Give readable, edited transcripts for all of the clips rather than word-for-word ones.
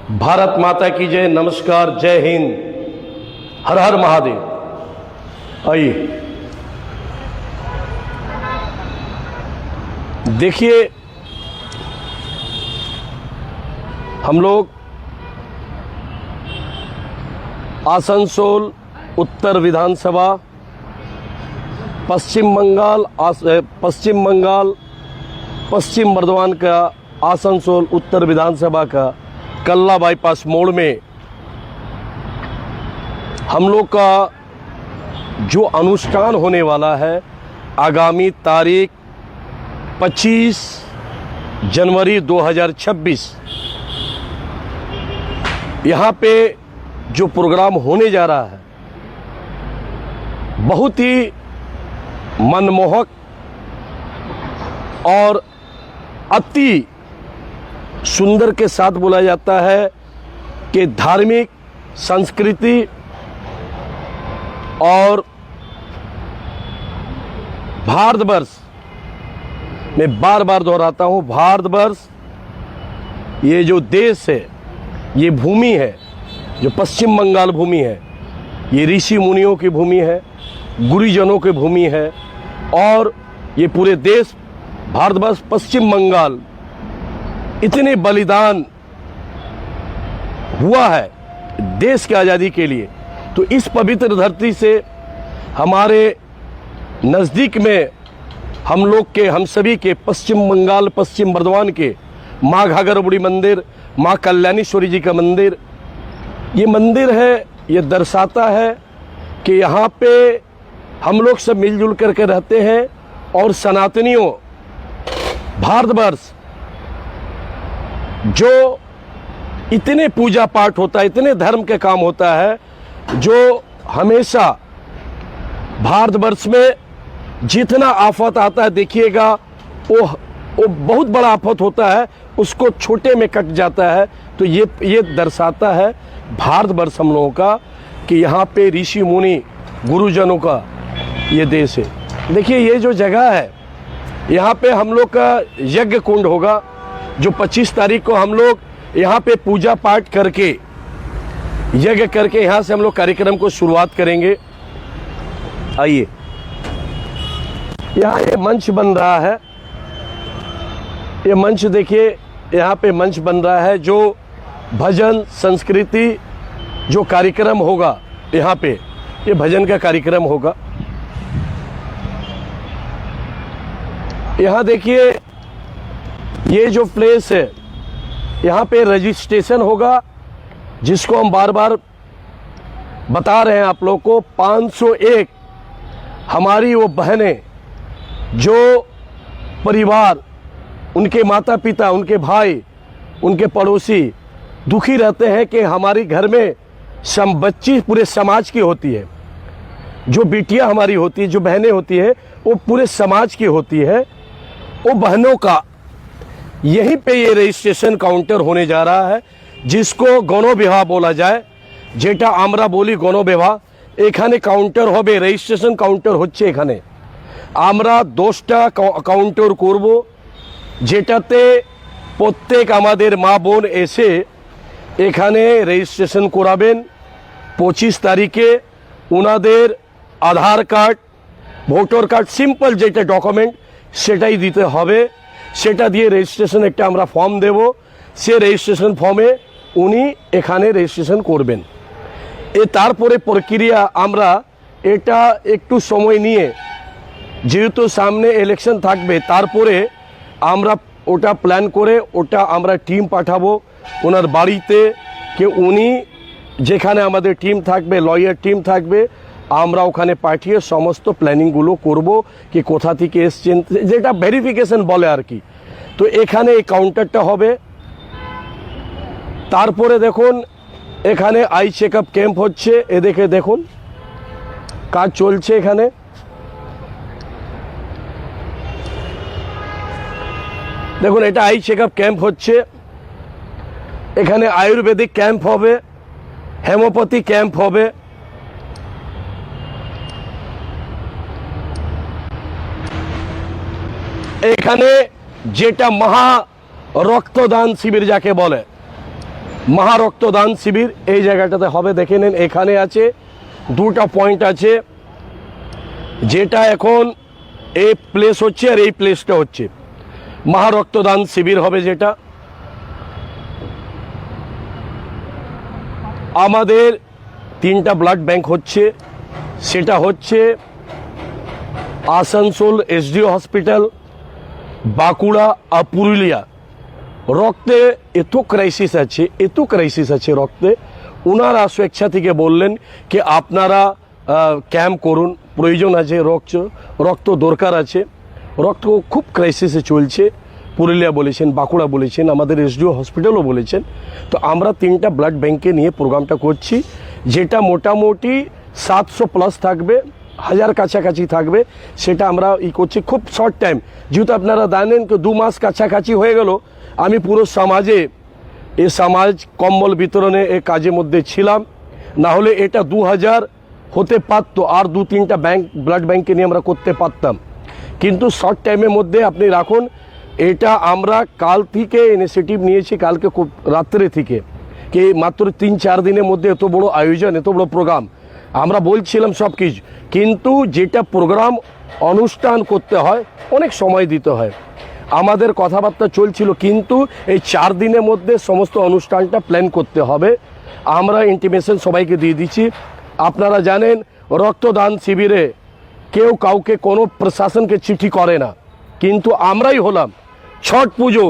भारत माता की जय। नमस्कार, जय हिंद, हर हर महादेव। आइए देखिए, हम लोग आसनसोल उत्तर विधानसभा, पश्चिम बंगाल पश्चिम बर्धमान का आसनसोल उत्तर विधानसभा का कल्ला बाईपास मोड़ में हम लोग का जो अनुष्ठान होने वाला है आगामी तारीख 25 जनवरी 2026, यहाँ पे जो प्रोग्राम होने जा रहा है बहुत ही मनमोहक और अति सुंदर के साथ बोला जाता है कि धार्मिक संस्कृति और भारतवर्ष, मैं बार बार दोहराता हूं, भारतवर्ष ये जो देश है, ये भूमि है, जो पश्चिम बंगाल भूमि है, ये ऋषि मुनियों की भूमि है, गुरुजनों की भूमि है। और ये पूरे देश भारतवर्ष पश्चिम बंगाल इतने बलिदान हुआ है देश की आज़ादी के लिए। तो इस पवित्र धरती से हमारे नज़दीक में हम सभी के पश्चिम बंगाल पश्चिम बर्धमान के माँ घाघर बुढ़ी मंदिर, माँ कल्याणेश्वरी जी का मंदिर, ये मंदिर है, ये दर्शाता है कि यहाँ पे हम लोग सब मिलजुल करके रहते हैं। और सनातनियों, भारतवर्ष जो इतने पूजा पाठ होता है, इतने धर्म के काम होता है, जो हमेशा भारतवर्ष में जितना आफत आता है देखिएगा वो बहुत बड़ा आफत होता है, उसको छोटे में कट जाता है। तो ये दर्शाता है भारतवर्ष हम लोगों का कि यहाँ पे ऋषि मुनि गुरुजनों का ये देश है। देखिए, ये जो जगह है यहाँ पे हम लोग का यज्ञ कुंड होगा, जो 25 तारीख को हम लोग यहाँ पे पूजा पाठ करके यज्ञ करके यहाँ से हम लोग कार्यक्रम को शुरुआत करेंगे। आइए, यहाँ ये मंच बन रहा है, ये मंच देखिए, यहाँ पे मंच बन रहा है, जो भजन संस्कृति जो कार्यक्रम होगा यहाँ पे, ये भजन का कार्यक्रम होगा। यहाँ देखिए, ये जो प्लेस है यहाँ पे रजिस्ट्रेशन होगा, जिसको हम बार बार बता रहे हैं आप लोग को। 501 हमारी वो बहनें, जो परिवार, उनके माता पिता, उनके भाई, उनके पड़ोसी दुखी रहते हैं कि हमारी घर में बच्ची पूरे समाज की होती है, जो बिटिया हमारी होती है, जो बहनें होती है, वो पूरे समाज की होती है। वो बहनों का यहीं पे ये रजिस्ट्रेशन काउंटर होने जा रहा है, जिसको गणविवाह बोला जाए, जेटा आमरा बोली गणविवाह। एखाने काउंटर होबे, रजिस्ट्रेशन काउंटर होच्छे एखाने। आमरा 10টা काउंटर करब, जेटाते प्रत्येक आमादेर मा बोन एसे एखाने रजिस्ट्रेशन कराबेन। 25 तारीखे उनादेर आधार कार्ड, भोटर कार्ड, सिम्पल जेटा डकुमेंट सेटाई दिते हबे। सेटा दिए रेजिस्ट्रेशन एक आमरा फर्म देव, से रेजिस्ट्रेशन फर्मे उनी एखाने रेजिस्ट्रेशन करबेन। ए तारपरे प्रक्रिया आमरा एटा एकटू समय निये, जेहेतु सामने इलेक्शन थाकबे, तारपरे आमरा ओटा प्लान करे ओटा आमरा टीम पाठाबो ओनार बाड़ीते, कि उनी जेखाने आमादेर टीम थाकबे, लयार टीम थाकबे, আমরা ওখানে পাঠিয়ে সমস্ত প্ল্যানিংগুলো করব कि কোথা থেকে এসছেন, যেটা ভেরিফিকেশন বলে আর কি। তো এখানে এই কাউন্টারটা হবে। তারপরে দেখুন এখানে আই চেকআপ ক্যাম্প হচ্ছে, এদিকে দেখুন কাজ চলছে এখানে। দেখুন এটা আই চেকআপ ক্যাম্প হচ্ছে, এখানে আয়ুর্বেদিক ক্যাম্প হবে, হোমিওপ্যাথি ক্যাম্প হবে। এখানে যেটা মহা রক্তদান শিবির যাকে বলে, মহারক্তদান শিবির এই জায়গাটাতে হবে। দেখে নেন এখানে আছে দুটা পয়েন্ট আছে, যেটা এখন এই প্লেস হচ্ছে আর এই প্লেসটা হচ্ছে মহারক্তদান শিবির হবে। যেটা আমাদের তিনটা ব্লাড ব্যাংক হচ্ছে, সেটা হচ্ছে আসানসোল এসডিও হসপিটাল, বাঁকুড়া আর পুরুলিয়া। রক্তে এত ক্রাইসিস আছে রক্তে। ওনারা স্বেচ্ছা থেকে বললেন কি আপনারা ক্যাম্প করুন, প্রয়োজন আছে রক্ত দরকার আছে। রক্ত খুব ক্রাইসিসে চলছে, পুরুলিয়া বলেছেন, বাঁকুড়া বলেছেন, আমাদের এসডিও হসপিটালও বলেছেন। তো আমরা তিনটা ব্লাড ব্যাংকে নিয়ে প্রোগ্রামটা করছি, যেটা মোটামুটি 700+ থাকবে, 1000 কাছাকাছি থাকবে। সেটা আমরা করছি খুব শর্ট টাইম, যেহেতু আপনারা জানেন কি 2 মাস কাছাকাছি হয়ে গেল আমি পুরো সমাজে এই সমাজ কম্বল বিতরণে এই কাজের মধ্যে ছিলাম। না হলে এটা 2000 হতে পারতো, আর 2-3টা ব্লাড ব্যাংকে নিয়ে আমরা করতে পারতাম। কিন্তু শর্ট টাইমের মধ্যে আপনি রাখুন, এটা আমরা কাল থেকে ইনিশিয়েটিভ নিয়েছি, কালকে খুব রাত্রে থেকে, কি মাত্র 3-4 দিনের মধ্যে এত বড় আয়োজন, এত বড় প্রোগ্রাম। আমরা বলছিলাম সব কিছু, কিন্তু যেটা প্রোগ্রাম অনুষ্ঠান করতে হয় অনেক সময় দিতে হয়। আমাদের কথাবার্তা চলছিল, কিন্তু এই 4 দিনের মধ্যে সমস্ত অনুষ্ঠানটা প্ল্যান করতে হবে। আমরা ইন্টিমেশন সবাইকে দিয়ে দিচ্ছি। আপনারা জানেন রক্তদান শিবিরে কেউ কাউকে কোনো প্রশাসনকে চিঠি করে না, কিন্তু আমরাই হলাম छठ पूजो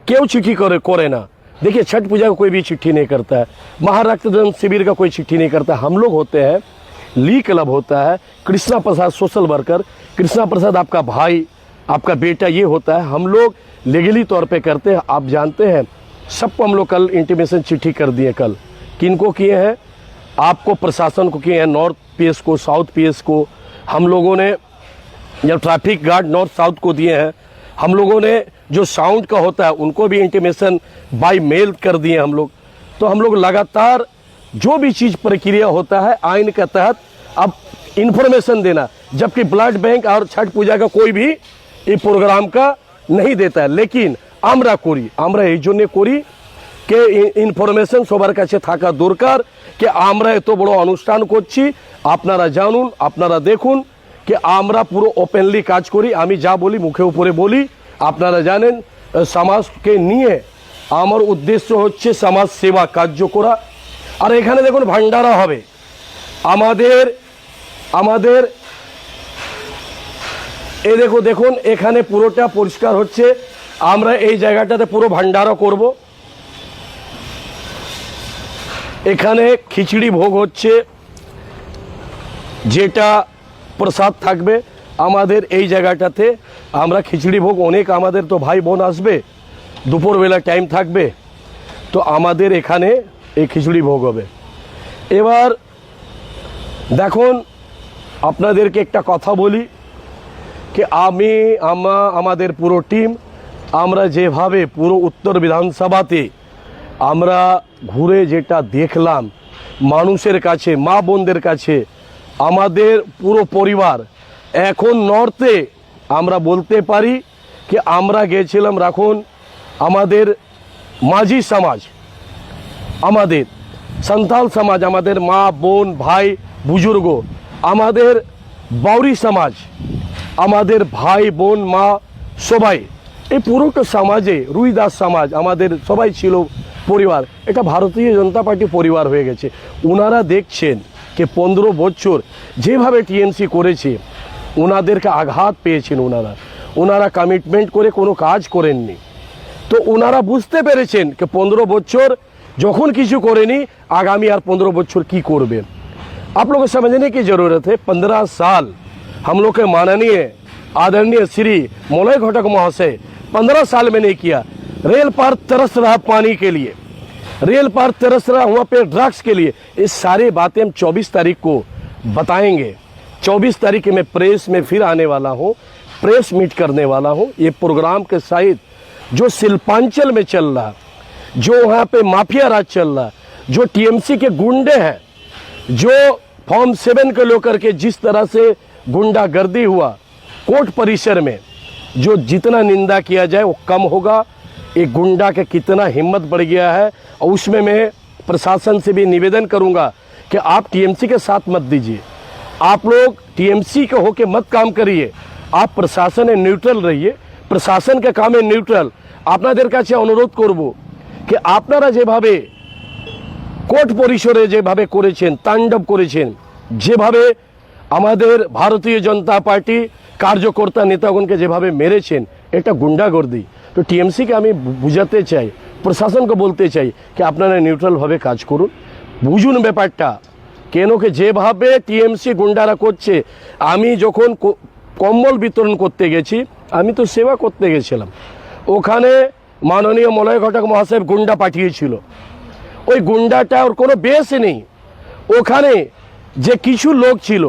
क्यों चिट्ठी करे ना। देखिए छठ पूजा का कोई भी चिट्ठी नहीं करता है, महारक्तदान शिविर का कोई चिट्ठी नहीं करता। हम लोग होते हैं, ली क्लब होता है, कृष्णा प्रसाद सोशल वर्कर, कृष्णा प्रसाद आपका भाई, आपका बेटा, ये होता है। हम लोग लीगली तौर पे करते हैं। आप जानते हैं सबको हम लोग कल इंटीमेशन चिट्ठी कर दिए। कल किनको किए हैं? आपको प्रशासन को किए हैं, नॉर्थ पीएस को, साउथ पीएस को। हम लोगों ने जब ट्रैफिक गार्ड नॉर्थ साउथ को दिए हैं, हम लोगों ने जो साउंड का होता है उनको भी इंटीमेशन बाय मेल कर दिए हम लोग। तो हम लोग लगातार जो भी चीज़ प्रक्रिया होता है आइन के तहत अब इंफॉर्मेशन देना, जबकि ब्लड बैंक और छठ पूजा का कोई भी ये प्रोग्राम का नहीं देता है। लेकिन আমরা এই জন্য করি কে ইনফরমেশন সবার কাছে থাকা দরকার, যে আমরা এত বড় অনুষ্ঠান করছি, আপনারা জানুন, আপনারা দেখুন कि আমরা পুরো ওপেনলি কাজ করি। আমি যা বলি মুখে উপরে বলি, আপনারা জানেন সমাজকে নিয়ে আমার উদ্দেশ্য হচ্ছে সমাজ সেবা কার্য করা। আর এখানে দেখুন ভান্ডারা হবে, আমাদের এই দেখুন এখানে পুরোটা পরিষ্কার হচ্ছে। আমরা এই জায়গাটাতে পুরো ভান্ডারা করব। এখানে খিচুড়ি ভোগ হচ্ছে, যেটা প্রসাদ থাকবে আমাদের এই জায়গাটাতে। আমরা খিচুড়ি ভোগ অনেক, আমাদের তো ভাই বোন আসবে, দুপুরবেলা টাইম থাকবে, তো আমাদের এখানে এই খিচুড়ি ভোগ হবে। এবার দেখুন আপনাদেরকে একটা কথা বলি, कि আমাদের পুরো টিম আমরা যেভাবে পুরো উত্তর বিধানসভাতে আমরা ঘুরে যেটা দেখলাম, মানুষের কাছে, মা বোনদের কাছে, আমাদের পুরো পরিবার এখন নর্থে আমরা বলতে পারি कि আমরা গেছিলাম। রাখুন আমাদের মাঝি সমাজ, আমাদের সন্তাল সমাজ, আমাদের মা বোন ভাই বুজুর্গ, আমাদের বাউরি সমাজ, আমাদের ভাই বোন মা সবাই, এই পুরোটা সমাজে রুইদাস সমাজ, আমাদের সবাই ছিল পরিবার। এটা ভারতীয় জনতা পার্টি পরিবার হয়ে গেছে। ওনারা দেখছেন कि 15 বছর যেভাবে টিএমসি করেছে, ওনাদেরকে আঘাত পেয়েছেন। ওনারা কমিটমেন্ট করে কোনো কাজ করেননি। তো ওনারা বুঝতে পেরেছেন कि 15 বছর যখন কিছু করেনি, आगामी আর 15 বছর কি করবে। आप लोग को समझने की ज़रूरत है। 15 साल हम लोग के माननीय आदरणीय श्री मलय घटक महोदय 15 साल में नहीं किया। रेल पार तरस रहा पानी के लिए, रेल पार तरस रहा वहाँ पे ड्रग्स के लिए। इस सारे बातें हम 24 तारीख को बताएंगे। 24 तारीख में प्रेस में फिर आने वाला हूँ, प्रेस मीट करने वाला हूँ। ये प्रोग्राम के साथ जो शिल्पांचल में चल रहा, जो वहाँ पे माफिया राज चल रहा, जो टीएमसी के गुंडे हैं, जो फॉर्म 7 को लेकर के जिस तरह से गुंडागर्दी हुआ कोर्ट परिसर में, जो जितना निंदा किया जाए वो कम होगा। एक गुंडा के कितना हिम्मत बढ़ गया है। और उसमें मैं प्रशासन से भी निवेदन करूंगा कि आप टीएमसी के साथ मत दीजिए, आप लोग टीएमसी के होके मत काम करिए, आप प्रशासन न्यूट्रल रहिए, प्रशासन के कामे न्यूट्रल। আপনাদের কাছে অনুরোধ করব कि আপনারা যেভাবে কোর্ট পরিসরে যেভাবে করেছেন, তাণ্ডব করেছেন, যেভাবে আমাদের ভারতীয় জনতা পার্টি কার্যকর্তা নেতাগণকে যেভাবে মেরেছেন, এটা গুন্ডাগর্দি। তো টিএমসিকে আমি বুঝাতে চাই, প্রশাসনকে বলতে চাই कि আপনারা নিউট্রালভাবে কাজ করুন, বুঝুন ব্যাপারটা কেন কি যেভাবে টিএমসি গুন্ডারা করছে। আমি যখন কম্বল বিতরণ করতে গেছি, আমি তো সেবা করতে গেছিলাম, ওখানে মাননীয় মলয় ঘটক মহাশয় গুন্ডা পাঠিয়েছিল। ওই গুন্ডাটা ওর কোনো বেশ নেই, ওখানে যে কিছু লোক ছিল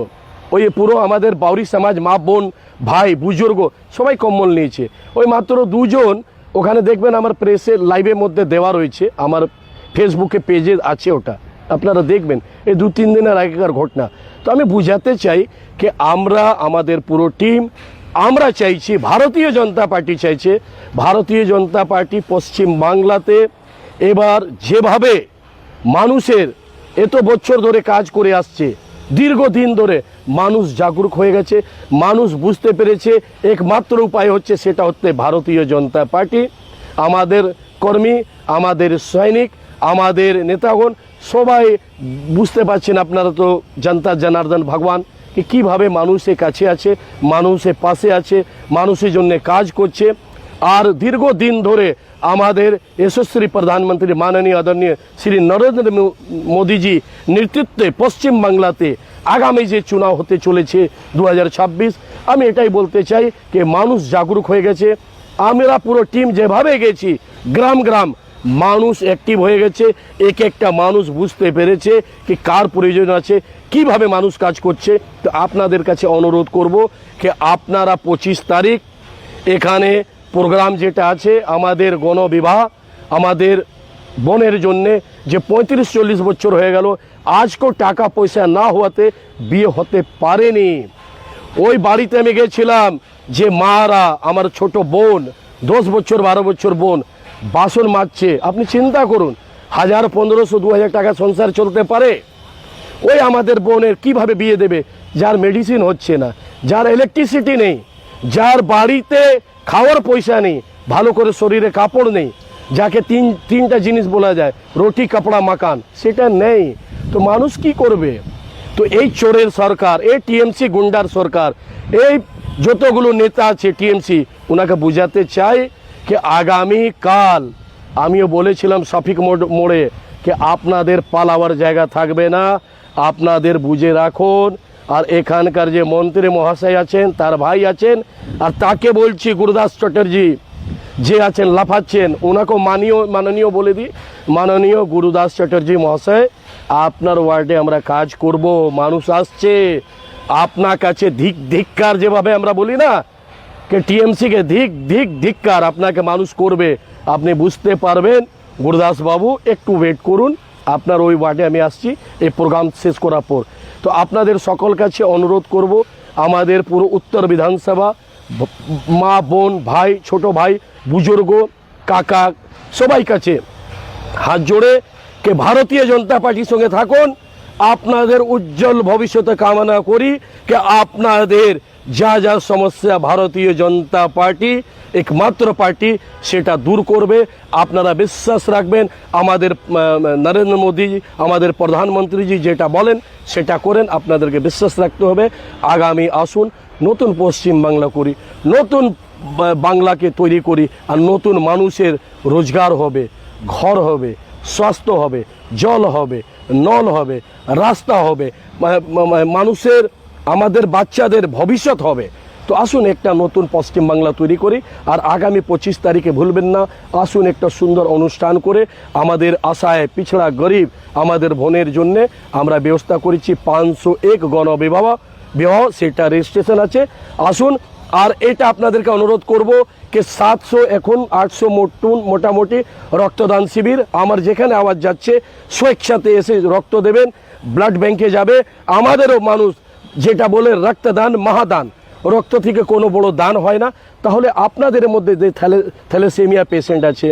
ওই পুরো আমাদের বাউরি সমাজ, মা বোন ভাই বুজুর্গ সবাই কম্বল নিয়েছে। ওই মাত্র দুজন ওখানে দেখবেন আমার প্রেসের লাইভের মধ্যে দেওয়া রয়েছে, আমার ফেসবুকে পেজে আছে, ওটা আপনারা দেখবেন, এই 2-3 দিনের আগেকার ঘটনা। তো আমি বুঝাতে চাই कि আমরা আমাদের পুরো টিম আমরা চাইছি, ভারতীয় জনতা পার্টি চাইছে, ভারতীয় জনতা পার্টি পশ্চিম বাংলাতে এবার যেভাবে মানুষের এত বছর ধরে কাজ করে আসছে, দীর্ঘদিন ধরে মানুষ জাগরুক হয়ে গেছে, মানুষ বুঝতে পেরেছে একমাত্র উপায় হচ্ছে সেটা হচ্ছে ভারতীয় জনতা পার্টি। আমাদের কর্মী, আমাদের সৈনিক, আমাদের নেতাগণ সবাই বুঝতে পারছেন, আপনারা তো জনতা জনার্দন ভগবান कि কীভাবে মানুষের কাছে আছে, মানুষের পাশে আছে, মানুষের জন্য কাজ করছে। আর দীর্ঘদিন ধরে আমাদের यशस्वी প্রধানমন্ত্রী মাননীয় আদরণীয় শ্রী নরেন্দ্র মোদীজি নেতৃত্বে পশ্চিম বাংলাতে আগামী যে চুনাव হতে চলেছে 2026, আমি এটাই বলতে চাই कि মানুষ জাগরুক হয়ে গেছে। আমরা পুরো টিম যেভাবে গেছি গ্রাম গ্রাম মানুষ অ্যাক্টিভ হয়ে গেছে, এক একটা মানুষ বুঝতে পেরেছে कि কার প্রয়োজন আছে, কিভাবে মানুষ কাজ করছে। তো আপনাদের কাছে অনুরোধ করব कि আপনারা 25 তারিখ এখানে প্রোগ্রাম যেটা আছে আমাদের গণবিবাহ, আমাদের বোনের জন্যে যে 35-40 বছর হয়ে গেল আজকেও টাকা পয়সা না হওয়াতে বিয়ে হতে পারেনি। ওই বাড়িতে আমি গেছিলাম যে মারা, আমার ছোট বোন 10 বছর 12 বছর বোন বাসন মাজছে। আপনি চিন্তা করুন, 1000, 1500, 2000 টাকা সংসার চলতে পারে? ওই আমাদের বোনের কিভাবে বিয়ে দেবে যার মেডিসিন হচ্ছে না, যার ইলেকট্রিসিটি নেই, যার বাড়িতে খাওয়ার পয়সা নেই, ভালো করে শরীরে কাপড় নেই, যাকে তিনটা জিনিস বলা যায় রুটি কাপড়া মাকান, সেটা নেই। তো মানুষ কি করবে? তো এই চোরের সরকার, এই টিএমসি গুন্ডার সরকার, এই যতগুলো নেতা আছে টিএমসি, ওনাকে বুঝাতে চাই कि আগামীকাল আমিও বলেছিলাম শফিক মোড়ে कि আপনাদের পালাবার জায়গা থাকবে না, আপনাদের বুঝে রাখুন। আর এখানকার যে মন্ত্রী মহাশয় আছেন, তার ভাই আছেন, আর তাকে বলছি গুরুদাস চ্যাটার্জি যে আছেন লাফাচ্ছেন, ওনাকেও মাননীয় বলে দিই, মাননীয় গুরুদাস চ্যাটার্জি মহাশয়, আপনার ওয়ার্ডে আমরা কাজ করব, মানুষ আসছে আপনার কাছে, ধিক্কার যেভাবে আমরা বলি না कि টিএমসি কে ধিক্কার, আপনাকে মানুষ করবে, আপনি বুঝতে পারবেন। গুরুদাস বাবু একটু ওয়েট করুন, আপনার ওই ওয়ার্ডে আমি আসছি এই প্রোগ্রাম শেষ করার পর। তো আপনাদের সকল কাছে অনুরোধ করব, আমাদের পুরো উত্তর বিধানসভা মা বোন ভাই ছোট ভাই বুজুর্গ কাকা সবাই কাছে হাত জোড়ে कि ভারতীয় জনতা পার্টির সঙ্গে থাকুন। আপনাদের উজ্জ্বল ভবিষ্যতে কামনা করি कि আপনাদের যা যা সমস্যা ভারতীয় জনতা পার্টি একমাত্র পার্টি সেটা দূর করবে। আপনারা বিশ্বাস রাখবেন, আমাদের নরেন্দ্র মোদী, আমাদের প্রধানমন্ত্রীজি যেটা বলেন সেটা করেন, আপনাদেরকে বিশ্বাস রাখতে হবে। আগামী আসুন নতুন পশ্চিম বাংলা করি, নতুন বাংলাকে তৈরি করি, আর নতুন মানুষের রোজগার হবে, ঘর হবে, স্বাস্থ্য হবে, জল হবে, নল হবে, রাস্তা হবে, মানুষের আমাদের বাচ্চাদের ভবিষ্যৎ হবে। তো আসুন একটা নতুন পশ্চিম বাংলা তৈরি করি। আর আগামী 25 তারিখে ভুলবেন না, আসুন একটা সুন্দর অনুষ্ঠান করে আমাদের আশায় পিছড়া গরিব আমাদের বোনের জন্যে আমরা ব্যবস্থা করেছি 501 গণবিবাহ, সেটা রেজিস্ট্রেশন আছে। আসুন। আর এটা আপনাদেরকে অনুরোধ করব कि 700 এখন 800 মোটামুটি রক্তদান শিবির, আমার যেখানে আওয়াজ যাচ্ছে স্বেচ্ছাতে এসে রক্ত দেবেন, ব্লাড ব্যাংকে যাবে। আমাদেরও মানুষ যেটা বলে রক্তদান মহাদান, রক্ত থেকে কোনো বড় দান হয় না। তাহলে আপনাদের মধ্যে যে থ্যালাসেমিয়া পেশেন্ট আছে,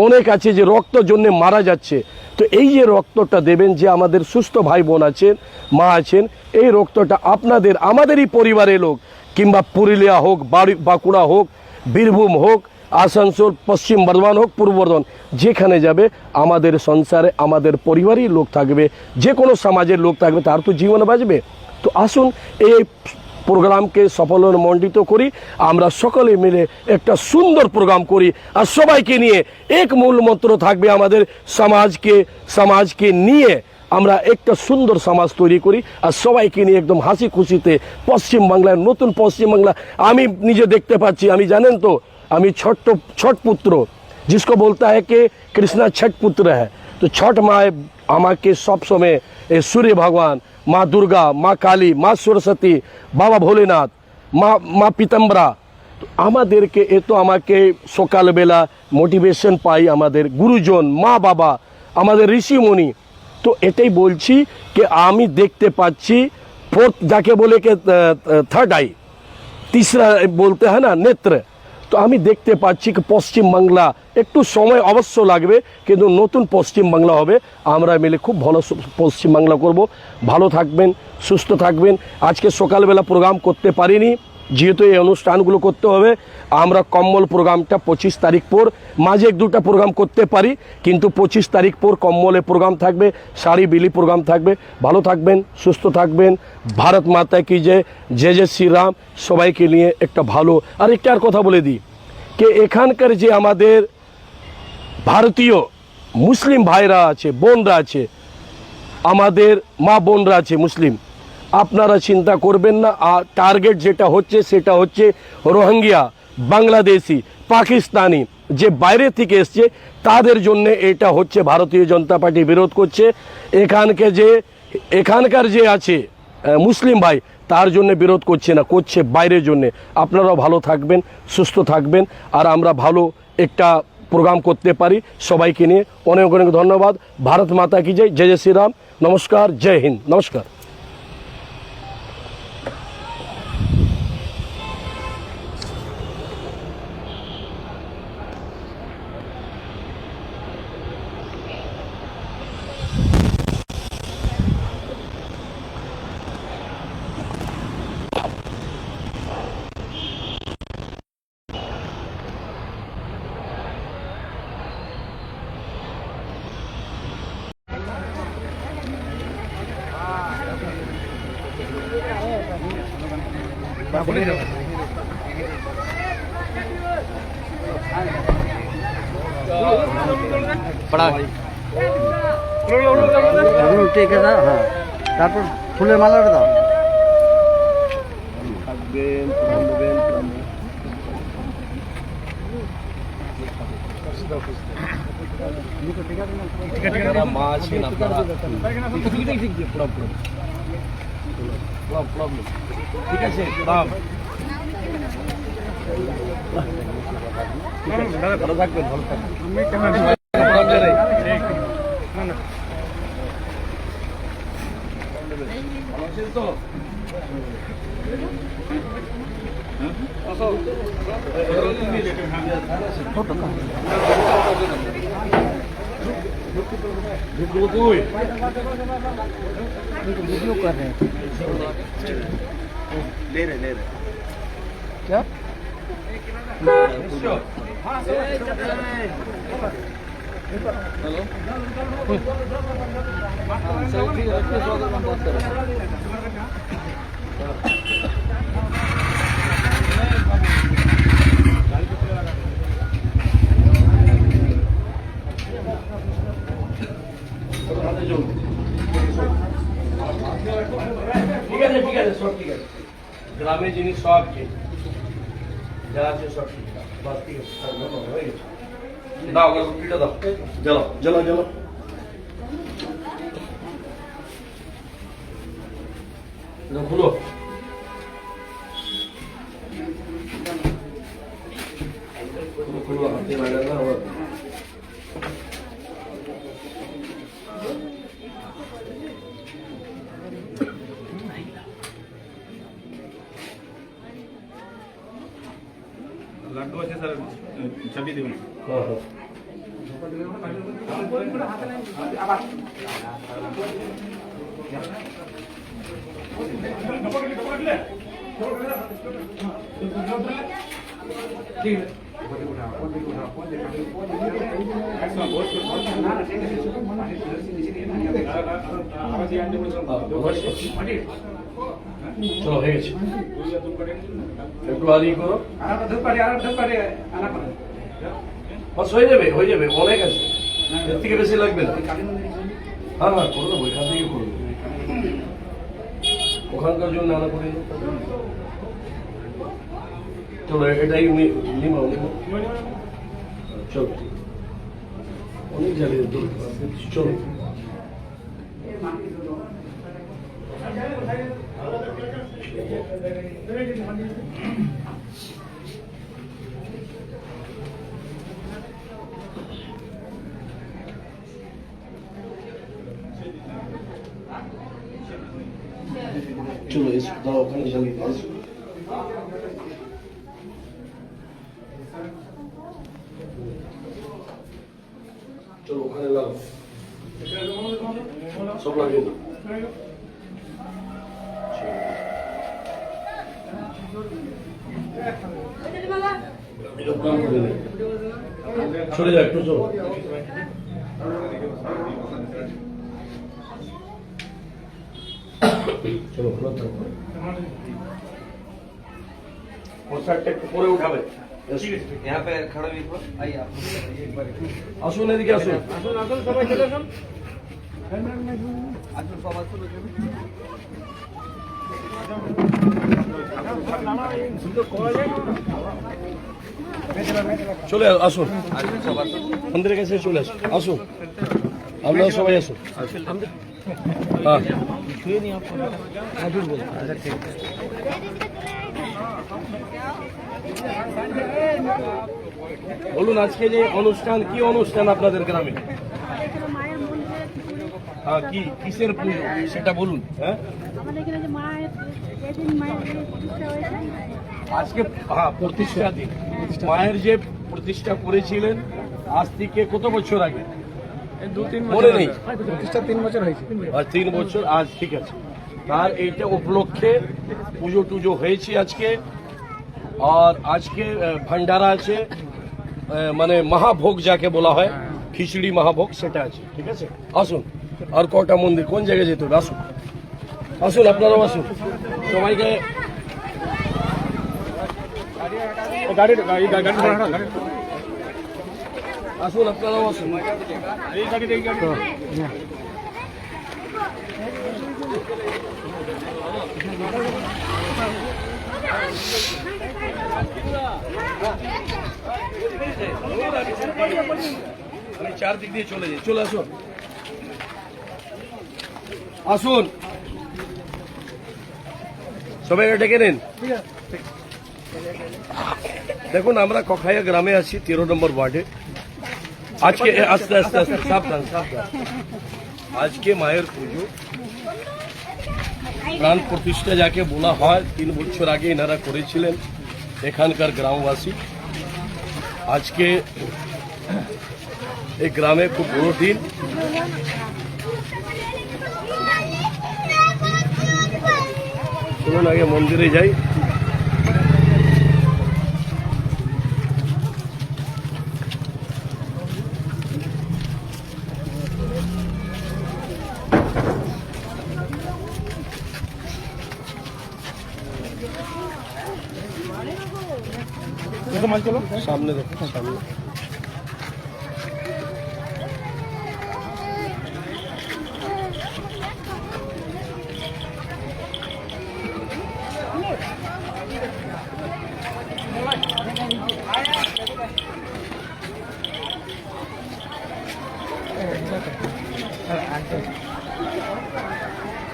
অনেক আছে যে রক্তর জন্য মারা যাচ্ছে, তো এই যে রক্তটা দেবেন, যে আমাদের সুস্থ ভাই বোন আছেন, মা আছেন, এই রক্তটা আপনাদের আমাদেরই পরিবারের লোক, কিংবা পুরুলিয়া হোক, বাঁকুড়া হোক, বীরভূম হোক, আসানসোল, পশ্চিম বর্ধমান হোক, পূর্ব বর্ধমান, যেখানে যাবে আমাদের সংসারে আমাদের পরিবারই লোক থাকবে, যে কোনো সমাজের লোক থাকবে, তার তো জীবন বাঁচবে। তো আসুন এই প্রোগ্রামকে সফলমণ্ডিত করি, আমরা সকলে মিলে একটা সুন্দর প্রোগ্রাম করি, আর সবাইকে নিয়ে এক মূল মন্ত্র থাকবে আমাদের সমাজকে নিয়ে আমরা একটা সুন্দর সমাজ তৈরি করি, আর সবাইকে নিয়ে একদম হাসি খুশিতে পশ্চিমবাংলার নতুন পশ্চিমবাংলা আমি নিজে দেখতে পাচ্ছি। আমি জানেন তো, আমি ছট পুত্র, जिसको बोलता है कि कृष्णा छठ पुत्र है। तो छठ माँ আমাকে সবসময় सूर्य भगवान, माँ दुर्गा, माँ काली, माँ सरस्वती, बाबा भोलेनाथ, মা পিতাম্বরা আমাদেরকে এতো আমাকে সকালবেলা মোটিভেশন পাই আমাদের গুরুজন, মা বাবা, আমাদের ঋষিমণি। তো এটাই বলছি कि আমি দেখতে পাচ্ছি फोर्थ যাকে বলে कि থার্ড আই, तीसरा बोलते हैं ना नेत्र। তো আমি দেখতে পাচ্ছি কি পশ্চিমবাংলা একটু সময় অবশ্য লাগবে, কিন্তু নতুন পশ্চিমবাংলা হবে। আমরা মিলে খুব ভালো পশ্চিমবাংলা করব। ভালো থাকবেন, সুস্থ থাকবেন। আজকে সকালবেলা প্রোগ্রাম করতে পারিনি, যেহেতু এই অনুষ্ঠানগুলো করতে হবে। আমরা কম্বল প্রোগ্রামটা 25 তারিখ পর, মাঝে এক দুটা প্রোগ্রাম করতে পারি, কিন্তু 25 তারিখ পর কম্বলে প্রোগ্রাম থাকবে, শাড়ি বিলি প্রোগ্রাম থাকবে। ভালো থাকবেন, সুস্থ থাকবেন। ভারত মাতা কি জয়, জয় জয় শ্রীরাম। সবাইকে নিয়ে একটা ভালো আর কথা বলে দিই कि এখানকার যে আমাদের ভারতীয় মুসলিম ভাইরা আছে, বোনরা আছে, আমাদের মা বোনরা আছে মুসলিম, আপনারা চিন্তা করবেন না। আর টার্গেট যেটা হচ্ছে সেটা হচ্ছে রোহিঙ্গিয়া, বাংলাদেশি, পাকিস্তানি যে বাইরে থেকে এসছে তাদের জন্য এটা হচ্ছে। ভারতীয় জনতা পার্টি বিরোধ করছে। এখানকার যে আছে মুসলিম ভাই, তার জন্য বিরোধ করছে না, করছে বাইরের জন্য। আপনারাও ভালো থাকবেন, সুস্থ থাকবেন, আর আমরা ভালো একটা প্রোগ্রাম করতে পারি সবাইকে নিয়ে। অনেক অনেক ধন্যবাদ। ভারত মাতা কি জয়, জয় জয় শ্রীরাম। নমস্কার, জয় হিন্দ, নমস্কার। ঠিক আছে, হ্যাঁ। তারপর ফুলের মালাটা দাও। ঠিক আছে, ভালো থাকবেন, ভালো থাকবেন। वीडियो कर रहे हैं, ले रहे क्या? ঠিক আছে, সব ঠিক আছে। গ্রামে জিনিস সব ঠিক যা আছে সব ঠিক আছে। বাস ঠিক আছে, হয়ে গেছে। দাও আগরবাতিটা দাও, জ্বালাও জ্বালাও জ্বালাও। খুলো। খুলো হাতে বাইরে না আবার। স্যার চাপিয়ে দেবেন। হ্যাঁ হ্যাঁ চলো হয়ে গেছে একটু আদি করো বাস হয়ে যাবে অনেক আছে এর থেকে বেশি লাগবে না হ্যাঁ হ্যাঁ করে দেবো এখান থেকে করে দেবো ওখানকার জন্য আনা করে চলো এটাই নিমাও চলো অনেক জায়গায় চলো চলো এসো দাও ওখানে জ্বালিয়ে দাও এসো চলো ওখানে লাগাও সব লাগিয়ে দাও এটা প্রণাম করে দিই চলে যাও একটু চলো चलो पूरे उठावे यहाँ पे खड़े भी आइए आप আসুন এদিকে আসুন সবাই চলে আসুন আসুন সব আসুন চলে আসুন মন্দিরের কাছে চলে আসুন আসুন আপনারা সবাই আসুন হ্যাঁ বলুন আজকে যে অনুষ্ঠান কি অনুষ্ঠান আপনাদের গ্রামে হ্যাঁ কি কিসের পুজো সেটা বলুন হ্যাঁ আজকে হ্যাঁ প্রতিষ্ঠা দিন মায়ের যে প্রতিষ্ঠা করেছিলেন আজ থেকে কত বছর আগে মনে নেই প্রতিষ্ঠা 3 বছর হয়েছে আর 3 বছর আজ ঠিক আছে আর এইটা উপলক্ষে পুজো টুজো হয়েছে আজকে আর আজকে ভান্ডারা আছে মানে মহাভোগ যাকে বলা হয় খিচুড়ি মহাভোগ সেটা আছে ঠিক আছে আসুন আর কটা মন্দির কোন জায়গায় যেতে হবে আসুন আসুন আপনারাও আসুন সবাইকে আসুন আপনারাও আসুন আমি চারদিক দিয়ে চলে যাই চলে আসুন আসুন সবাই ডেকে নিন দেখুন আমরা কখাইয়া গ্রামে আছি 13 নম্বর ওয়ার্ডে আজকে আস্তে আস্তে আস্তে সাবধান সাবধান আজকে মায়ের পুজো প্রাণ প্রতিষ্ঠা যাকে বলা হয় 3 বছর আগে এনারা করেছিলেন এখানকার গ্রামবাসী আজকে এই গ্রামে খুব বড় দিন চলুন আগে মন্দিরে যাই সামনে দেখো সামনে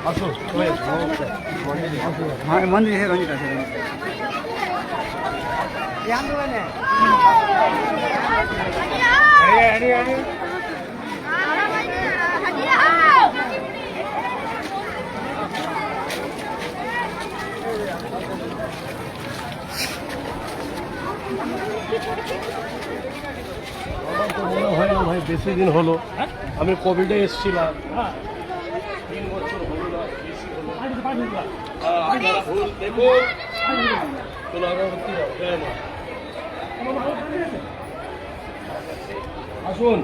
আসুন हाँ मंदिर है रंजित है বেশি দিন হলো, আমি কোভিডে এসেছিলাম, 3 বছর হলো না, বেশি হলো। আপনারা ভুল দেখুন, কোনো আগরবাতি দাও, দেয় না। আসুন,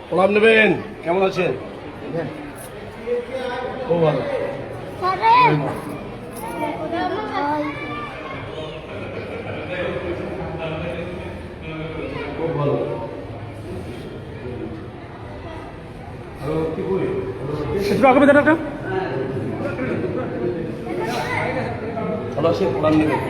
প্রণাম নেবেন। কেমন আছেন? খুব ভালো। খুব ভালো। ভালো আছেন? প্রণাম নেবেন।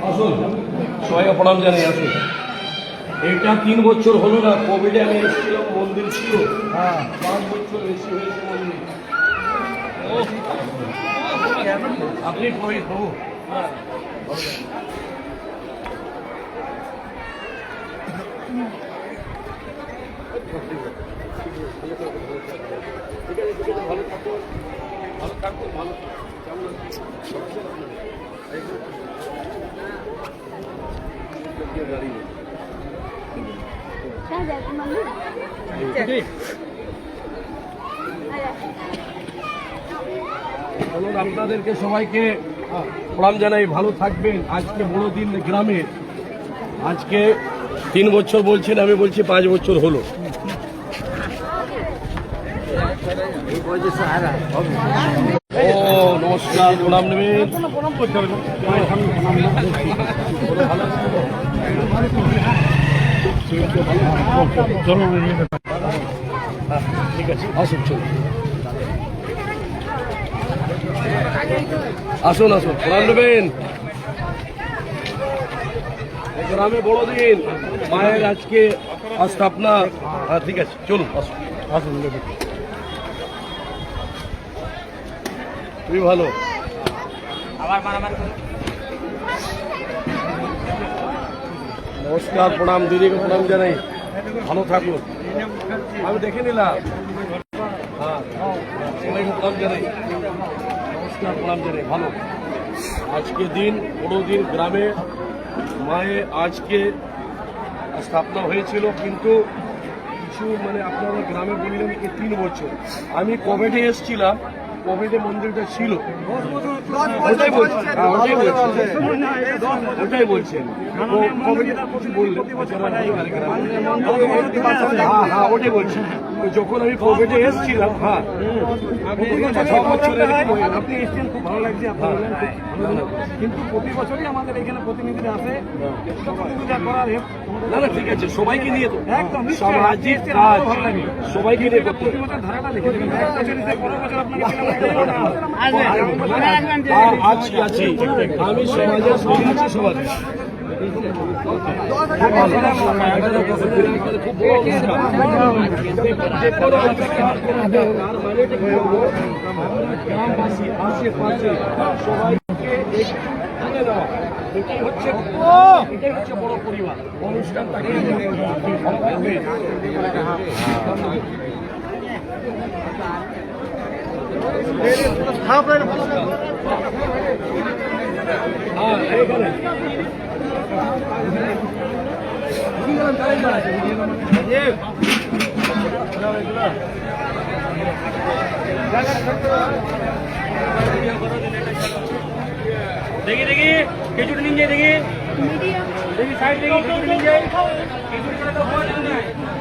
আসুন, সবাইকে প্রণাম জানাই। আসুন, এটা 3 বছর হলো না, কোভিডে আমি এসেছিলাম, মন্দির ছিল। 5 বছর বেশি হয়েছে মন্দির। আপনি কই প্রভু? ভালো থাকুন, ভালো থাকুন, ভালো কেমন আপনাদেরকে সবাইকে প্রণাম জানাই। ভালো থাকবেন। আজকে বড় দিন গ্রামের। আজকে 3 বছর বলছেন, আমি বলছি 5 বছর হলো। ও নমস্কার, প্রণাম নেবেন। ঠিক আছে, আসুন, চলুন, আসুন, আসুন, প্রণাম নেবেন। গ্রামে বড়দিন, মায়ের আজকে স্থাপনা। হ্যাঁ, ঠিক আছে, চলুন, আসুন, আসুন। খুবই ভালো। নমস্কার, প্রণাম, দিদিকে প্রণাম জানাই। ভালো থাকুন। আমি দেখে নিলাম। হ্যাঁ, সবাইকে প্রণাম জানাই। নমস্কার, প্রণাম জানাই। ভালো। আজকে দিন, বড় দিন গ্রামে মায়ে আজকে স্থাপনা হয়েছিল, কিন্তু কিছু মানে আপনারা গ্রামে বললেন কি 3 বছর। আমি কোভিডে এসেছিলাম, কোভিডে মন্দিরটা ছিল। ওটাই বলছেন, ওটাই বলছেন। কোভিডে কিছু বললেন, হ্যাঁ, ওটাই বলছেন। যখন আমি কোভিডে এসেছিলাম, হ্যাঁ, 6 বছরের আপনি এসছেন, খুব ভালো লাগছে। কিন্তু প্রতি বছরই আমাদের এখানে প্রতিনিধিরা আসে, পূজা করার। না না, ঠিক আছে, সবাইকে নিয়ে তো একদম সামাজিক কাজ, সবাইকে নিয়ে করতে হবে। ধারাটা দেখে দেবেন। পরের বছর আপনাকে আছি, আমি সমাজের সঙ্গে আছি, সমাজে এটাই হচ্ছে বড় পরিবার অনুষ্ঠানটাকে देखिए देखिए खिचड़ी नहीं देखिए देखिए साइड देखिए खिचड़ी नहीं जाए खिचड़ी का तो बहुत नहीं है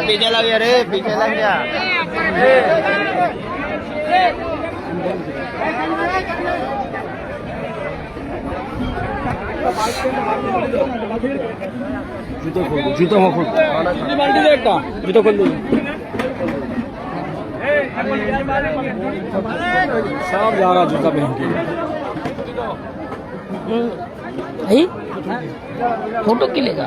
पीछे लग गया रे पीछे लग गया जूता खोल जूता खोल दो सब जा रहा जूता पहन के फोटो किलेगा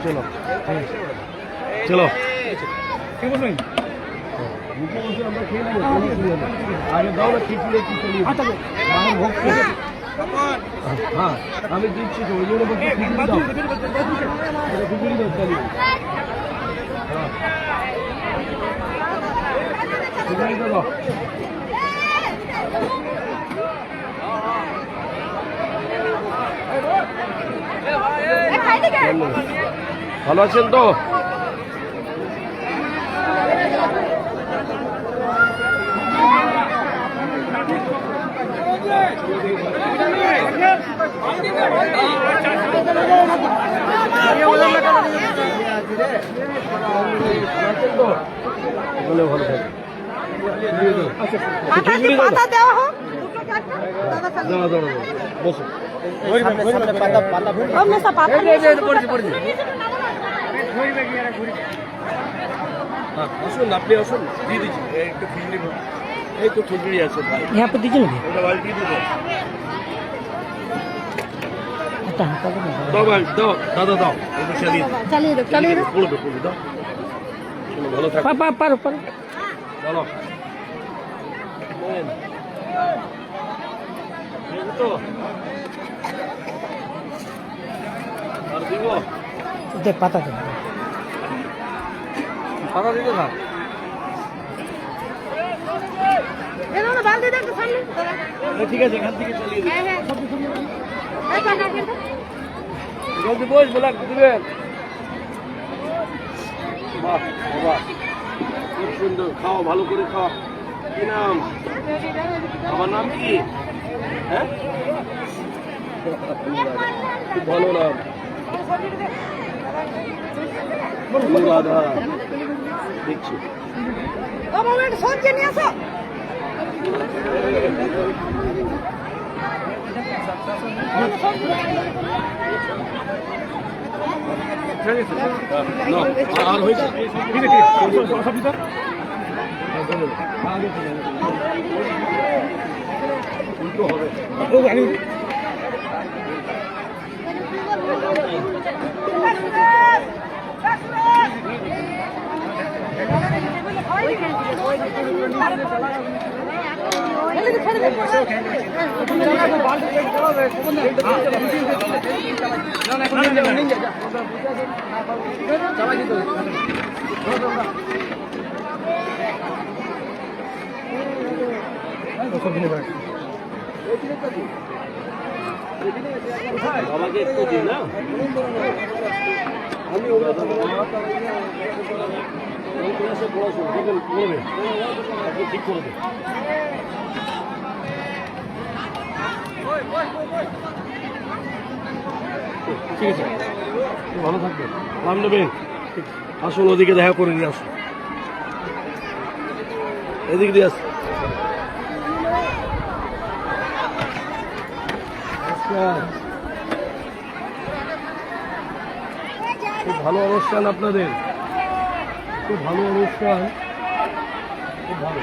चलो चलो आगे दाओ ना खींच ले चलिए हाँ हमें दिच्छी तो ये लोग खिचड़ी दाओ खिचड़ी दाओ चलिए हाँ खिचड़ी दाओ ভালো আছেন তো পাতা দেওয়া হোক বসো আসুন আপনি আসুন দিয়ে দিচ্ছি একটু খিচুড়ি এই তো খিচুড়ি আছে ভাই यहाँ पे दीजिए ना ওটা বালতি দিতে দাও ভাই দাও দাদা দাও একটু চালিয়ে চালিয়ে দাও পড়বে দাও চলো ভালো থাকো पारो पारो চলো তো আর দিব देख पाता दे পাতা দিতে না বালতি দেখ সামনে ঠিক আছে এখান থেকে চালিয়ে দিই হ্যাঁ জলদি বস বলা দিবেন বাহ বাবা খুব সুন্দর খাও ভালো করে খাও কি নাম আমার নাম কি হ্যাঁ খুব ভালো নাম রাধা দেখছি ও মামা একটা সবজি নিয়ে আসো আর হয়েছে ঠিক আছে সবজিটা উল্টো হবে ও আমি আমাকে একটু দিন না আমি ওরা ক্লাসে পড়াশোনা করবে আপনি ঠিক করে দেন। ঠিক আছে ভালো থাকবেন নাম নেবেন আসুন ওদিকে দেখা করে নিয়ে আসুন এদিক দিয়ে আসুন খুব ভালো অনুষ্ঠান আপনাদের খুব ভালো অনুষ্ঠান খুব ভালো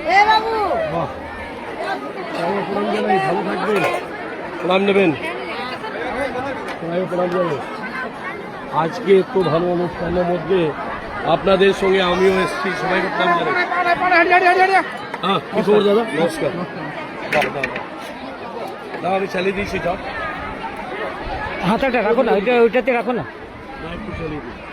এ বাবু বাহ প্রণাম জানাই ভালো থাকবেন প্রণাম নেবেন প্রণাম জানাই আজকে এত ভালো অনুষ্ঠানের মধ্যে আপনাদের সঙ্গে আমিও এসেছি সবাইকে প্রণাম জানাই হ্যাঁ কি খবর দাদা নমস্কার দাদা আমি চালিয়ে দিয়েছি যা হাতাটা রাখো না ওইটাতে রাখো না একটু চালিয়ে দিই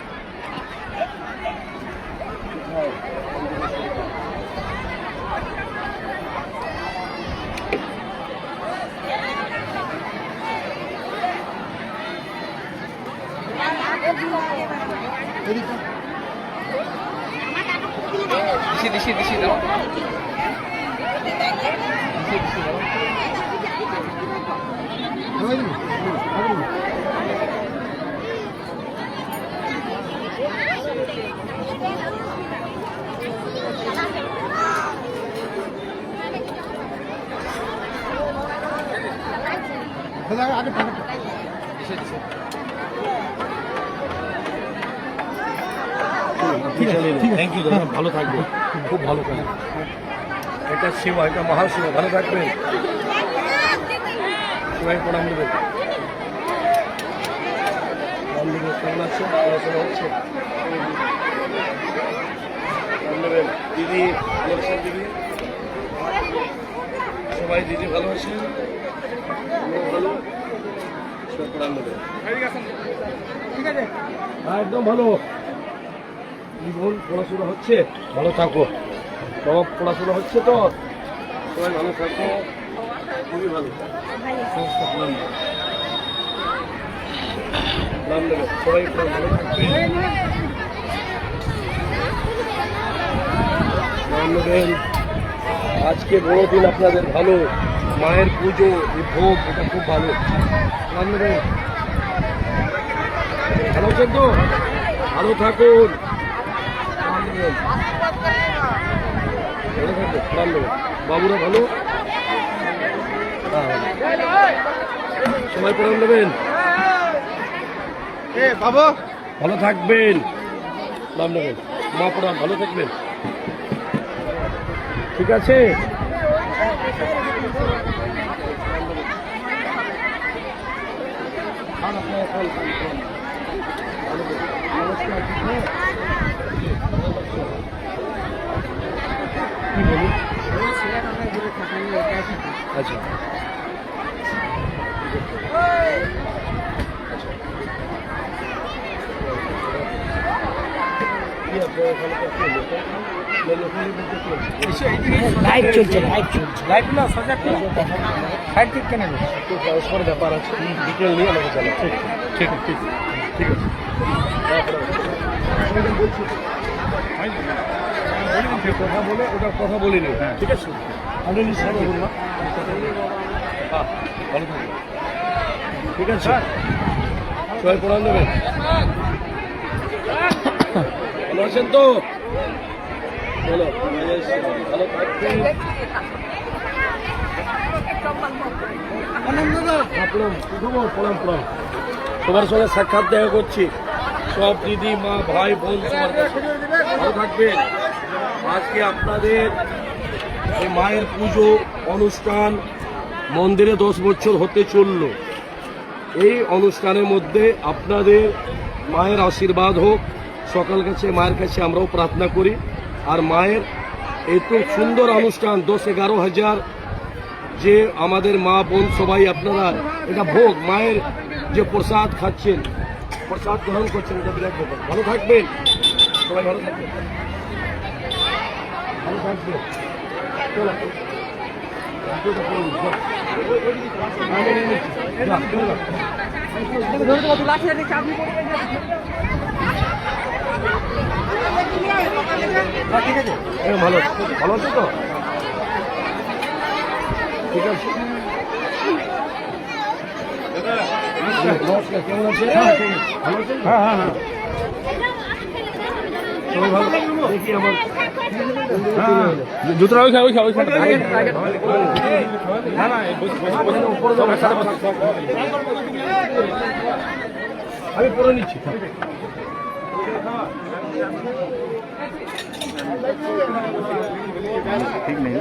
দিছি দাও থ্যাংক ইউ দাদা ভালো থাকবে খুব ভালো থাকবে এটা সেবা এটা মহাসেবা ভালো থাকবেন সবাই প্রণাম দেবেন কেমন আছে পড়াশোনা হচ্ছে দিদি দিদি সবাই দিদি ভালো আছেন ভালো সবাই প্রণাম দেবেন হ্যাঁ একদম ভালো জীবন পড়াশোনা হচ্ছে ভালো থাকো সব পড়াশোনা হচ্ছে তো সবাই ভালো থাকো খুবই ভালো সমস্ত নাম দেবে সবাই ভালো থাকবে নাম নেবেন আজকে বড় দিন আপনাদের ভালো মায়ের পুজো এই ভোগ এটা খুব ভালো নাম নেবেন ভালো আছেন তো ভালো থাকুন বাবুরা ভালো সবাই প্রণাম দেবেন বাবু ভালো থাকবেন নাম নেবেন মা প্রণাম ভালো থাকবেন ঠিক আছে কি বলুন আচ্ছা লাইভ চলছে লাইভ চলছে লাইট না সজাগ সাইড থেকে কেন একটু পরস্পর ব্যাপার আছে ডিটেল নিয়ে আমাকে জানা ঠিক ঠিক ঠিক আছে কথা বলে ওটার কথা বলিনি ঠিক আছে আপনি নিশ্চয় বলুন না হ্যাঁ ভালো থাকবেন ঠিক আছে সবাই প্রণাম দেবেন ভালো আছেন তো বলো ভালো থাকবেন প্রণাম প্রণাম তোমার সঙ্গে সাক্ষাৎ দেখা করছি সব দিদি মা ভাই বোন সবার কাছে ভালো থাকবেন আজকে আপনাদের এই মায়ের পুজো অনুষ্ঠান মন্দিরে 10 বছর হতে চলল এই অনুষ্ঠানের মধ্যে আপনাদের মায়ের আশীর্বাদ হোক, সকাল কাছে মায়ের কাছে আমরাও প্রার্থনা করি। আর মায়ের এত সুন্দর অনুষ্ঠান, 10-11 হাজার যে আমাদের মা বোন সবাই আপনারা এটা ভোগ মায়ের যে প্রসাদ খাচ্ছেন, প্রসাদ গ্রহণ করছেন, এটা বিরাট ব্যাপার। ভালো থাকবেন সবাই, ভালো থাকবেন, ভালো থাকবেন। চলো। ভালো ভালো আছে তো, ঠিক আছে। নমস্কার, কেমন আছেন? ভালো আছেন? হ্যাঁ হ্যাঁ হ্যাঁ, সবাই ভালো। দেখি আমার জুতরা ওইখানে আমি পরে নিচ্ছি। ঠিক নেই।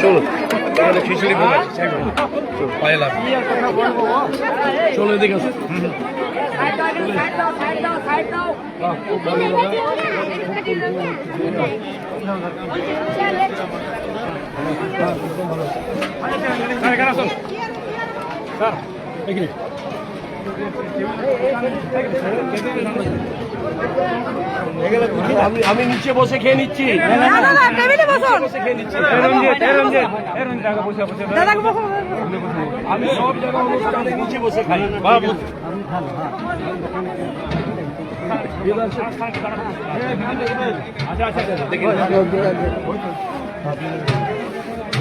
চলো খিচুড়ি পাইলাম, চলো এদিকে আসো। খুব ভালো লাগা। আমি নিচে বসে খেয়ে নিচ্ছি, টেবিলে বসুন। বসে খেয়ে নিচ্ছি। দাদাকে বসুন। আমি সব জায়গায় অনুষ্ঠানে নিচে বসে খাই।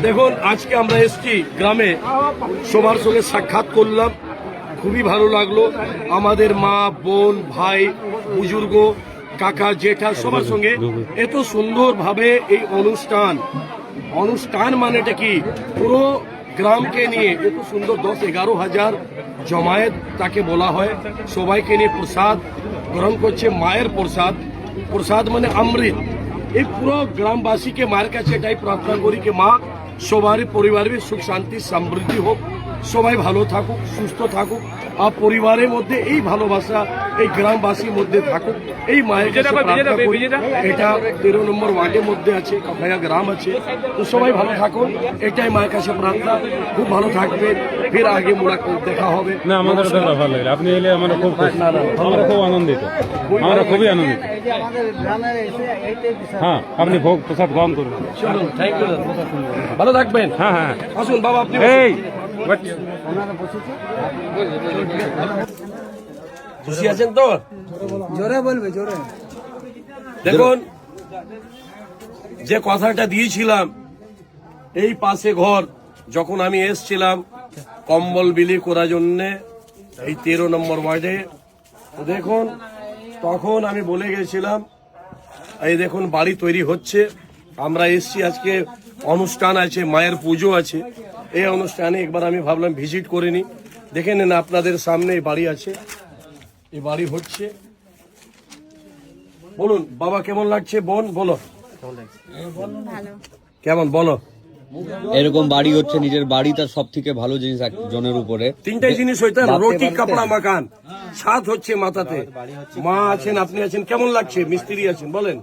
দেখুন আজকে আমরা এসছি গ্রামে, সবার সঙ্গে সাক্ষাৎ করলাম, খুবই ভালো লাগলো। আমাদের মা বোন ভাই বুজুর্গ কাকা জেঠা সবার সঙ্গে এত সুন্দরভাবে এই অনুষ্ঠান মানেটা কি, পুরো গ্রামকে নিয়ে এত সুন্দর 10-11 হাজার জমায়েত তাকে বলা হয়, সবাইকে নিয়ে প্রসাদ গ্রহণ করছে। মায়ের প্রসাদ মানে অমৃত। এই পুরো গ্রামবাসীকে মায়ের কাছে এটাই প্রার্থনা করি যে মা সবারই পরিবারের সুখ শান্তি সমৃদ্ধি হোক, সবাই ভালো থাকুক, সুস্থ থাকুক, আর পরিবারের মধ্যে এই ভালোবাসা এই গ্রামবাসীর মধ্যে থাকুক, এই মায়ের কাছে প্রার্থনা করি। এটা 13 নম্বর ওয়ার্ডের মধ্যে আছে, কাফায়া গ্রাম আছে, তো সবাই ভালো থাকুন, এটাই মায়ের কাছে প্রার্থনা। খুব ভালো থাকবে, ফের আগে মুলাকাত দেখা হবে। না, আমাদের ভালো লাগলো, আপনি এলে আমরা খুব খুশি, আমরা খুব আনন্দিত, আমরা খুবই আনন্দিত। হ্যাঁ, আপনি ভোগ প্রসাদ গ্রহণ করুন। চলুন, থ্যাংক ইউ, ভালো থাকবেন। হ্যাঁ হ্যাঁ, আসুন বাবা, আপনি এই খুশি আছেন তো? জোরে বলবে, জোরে। দেখুন যে কথাটা দিয়েছিলাম, এই পাশে ঘর যখন আমি এসছিলাম কম্বল বিলি করার জন্য এই 13 নম্বর ওয়ার্ডে, দেখুন তখন আমি বলে গেছিলাম এই দেখুন বাড়ি তৈরি হচ্ছে। আমরা এসছি, আজকে অনুষ্ঠান আছে, মায়ের পুজো আছে, এই অনুষ্ঠানে একবার আমি ভাবলাম ভিজিট করে নি। দেখে নেন আপনাদের সামনে এই বাড়ি আছে, এই বাড়ি হচ্ছে। বলুন বাবা কেমন লাগছে? বোন বলো কেমন, বলো। এরকম বাড়ি হচ্ছে, নিজের বাড়ি তার সব থেকে ভালো জিনিস একজনের উপরে। তিনটাই জিনিস হইতে রুটি কাপড়া মাকান, সাত হচ্ছে মাথাতে। মা আছেন, আপনি আছেন, কেমন লাগছে? মিস্ত্রি আছেন, বলেন।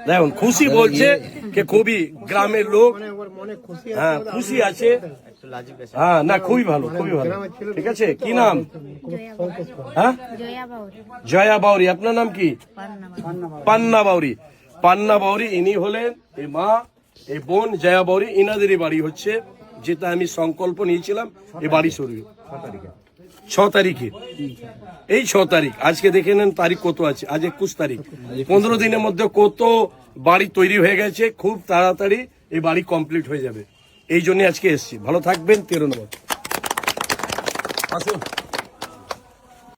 দেখুন খুশি বলছে যে খুবই গ্রামের লোক, হ্যাঁ খুশি আছে। হ্যাঁ না, খুবই ভালো, খুবই ভালো। ঠিক আছে, কি নাম? হ্যাঁ, জয়া বাউরি। আপনার নাম কি? পান্না বাউরি। পান্না বাউরি ইনি হলেন এই মা, এই বোন জয়া বাউরি, ইনাদেরই বাড়ি হচ্ছে, যেটা আমি সংকল্প নিয়েছিলাম এই বাড়ি শুরু 6 তারিখে। এই 6 তারিখ, আজকে দেখে নেন তারিখ কত আছে, আজ 21 তারিখ। 15 দিনের মধ্যে কত বাড়ি তৈরি হয়ে গেছে, খুব তাড়াতাড়ি এই বাড়ি কমপ্লিট হয়ে যাবে। এই জন্য আজকে এসছি। ভালো থাকবেন। 13 নম্বর আসুন।